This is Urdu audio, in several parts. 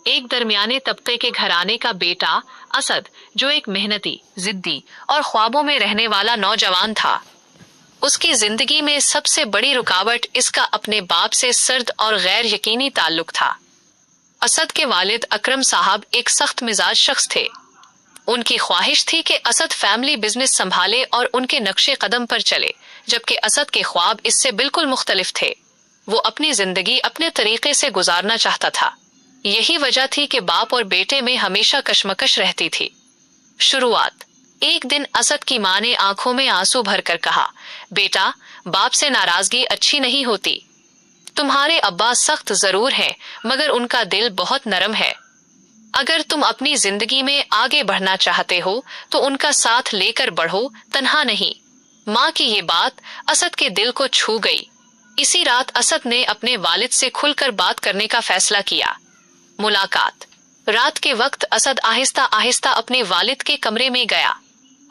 ایک درمیانے طبقے کے گھرانے کا بیٹا اسد، جو ایک محنتی، ضدی اور خوابوں میں رہنے والا نوجوان تھا۔ اس کی زندگی میں سب سے بڑی رکاوٹ اس کا اپنے باپ سے سرد اور غیر یقینی تعلق تھا۔ اسد کے والد اکرم صاحب ایک سخت مزاج شخص تھے۔ ان کی خواہش تھی کہ اسد فیملی بزنس سنبھالے اور ان کے نقش قدم پر چلے، جبکہ اسد کے خواب اس سے بالکل مختلف تھے۔ وہ اپنی زندگی اپنے طریقے سے گزارنا چاہتا تھا۔ یہی وجہ تھی کہ باپ اور بیٹے میں ہمیشہ کشمکش رہتی تھی۔ شروعات۔ ایک دن اسد کی ماں نے آنکھوں میں آنسو بھر کر کہا، بیٹا، باپ سے ناراضگی اچھی نہیں ہوتی۔ تمہارے ابا سخت ضرور ہیں، مگر ان کا دل بہت نرم ہے۔ اگر تم اپنی زندگی میں آگے بڑھنا چاہتے ہو تو ان کا ساتھ لے کر بڑھو، تنہا نہیں۔ ماں کی یہ بات اسد کے دل کو چھو گئی۔ اسی رات اسد نے اپنے والد سے کھل کر بات کرنے کا فیصلہ کیا۔ ملاقات۔ رات کے وقت اسد آہستہ آہستہ اپنے والد کے کمرے میں گیا۔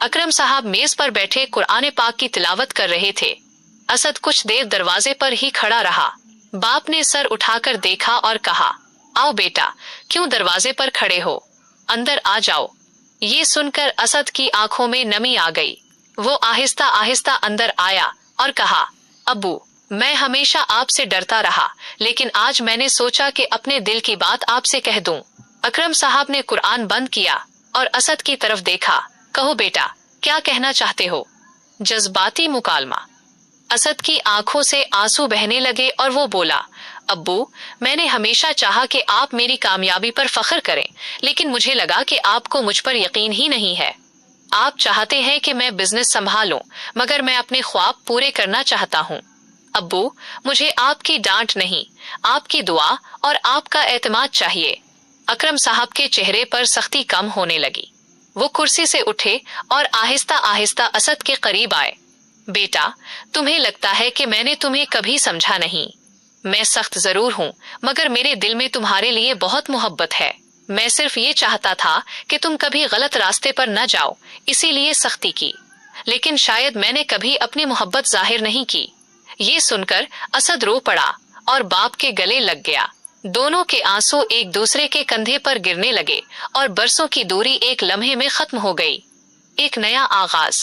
اکرم صاحب میز پر بیٹھے قرآن پاک کی تلاوت کر رہے تھے۔ اسد کچھ دیر دروازے پر ہی کھڑا رہا۔ باپ نے سر اٹھا کر دیکھا اور کہا، آؤ بیٹا، کیوں دروازے پر کھڑے ہو؟ اندر آ جاؤ۔ یہ سن کر اسد کی آنکھوں میں نمی آ گئی۔ وہ آہستہ آہستہ اندر آیا اور کہا، ابو، میں ہمیشہ آپ سے ڈرتا رہا، لیکن آج میں نے سوچا کہ اپنے دل کی بات آپ سے کہہ دوں۔ اکرم صاحب نے قرآن بند کیا اور اسد کی طرف دیکھا۔ کہو بیٹا، کیا کہنا چاہتے ہو؟ جذباتی مکالمہ۔ اسد کی آنکھوں سے آنسو بہنے لگے اور وہ بولا، ابو، میں نے ہمیشہ چاہا کہ آپ میری کامیابی پر فخر کریں، لیکن مجھے لگا کہ آپ کو مجھ پر یقین ہی نہیں ہے۔ آپ چاہتے ہیں کہ میں بزنس سنبھالوں، مگر میں اپنے خواب پورے کرنا چاہتا ہوں۔ ابو، مجھے آپ کی ڈانٹ نہیں، آپ کی دعا اور آپ کا اعتماد چاہیے۔ اکرم صاحب کے چہرے پر سختی کم ہونے لگی۔ وہ کرسی سے اٹھے اور آہستہ آہستہ اسد کے قریب آئے۔ بیٹا، تمہیں لگتا ہے کہ میں نے تمہیں کبھی سمجھا نہیں۔ میں سخت ضرور ہوں، مگر میرے دل میں تمہارے لیے بہت محبت ہے۔ میں صرف یہ چاہتا تھا کہ تم کبھی غلط راستے پر نہ جاؤ، اسی لیے سختی کی، لیکن شاید میں نے کبھی اپنی محبت ظاہر نہیں کی۔ یہ سن کر اسد رو پڑا اور باپ کے گلے لگ گیا۔ دونوں کے آنسو ایک دوسرے کے کندھے پر گرنے لگے اور برسوں کی دوری ایک لمحے میں ختم ہو گئی۔ ایک نیا آغاز۔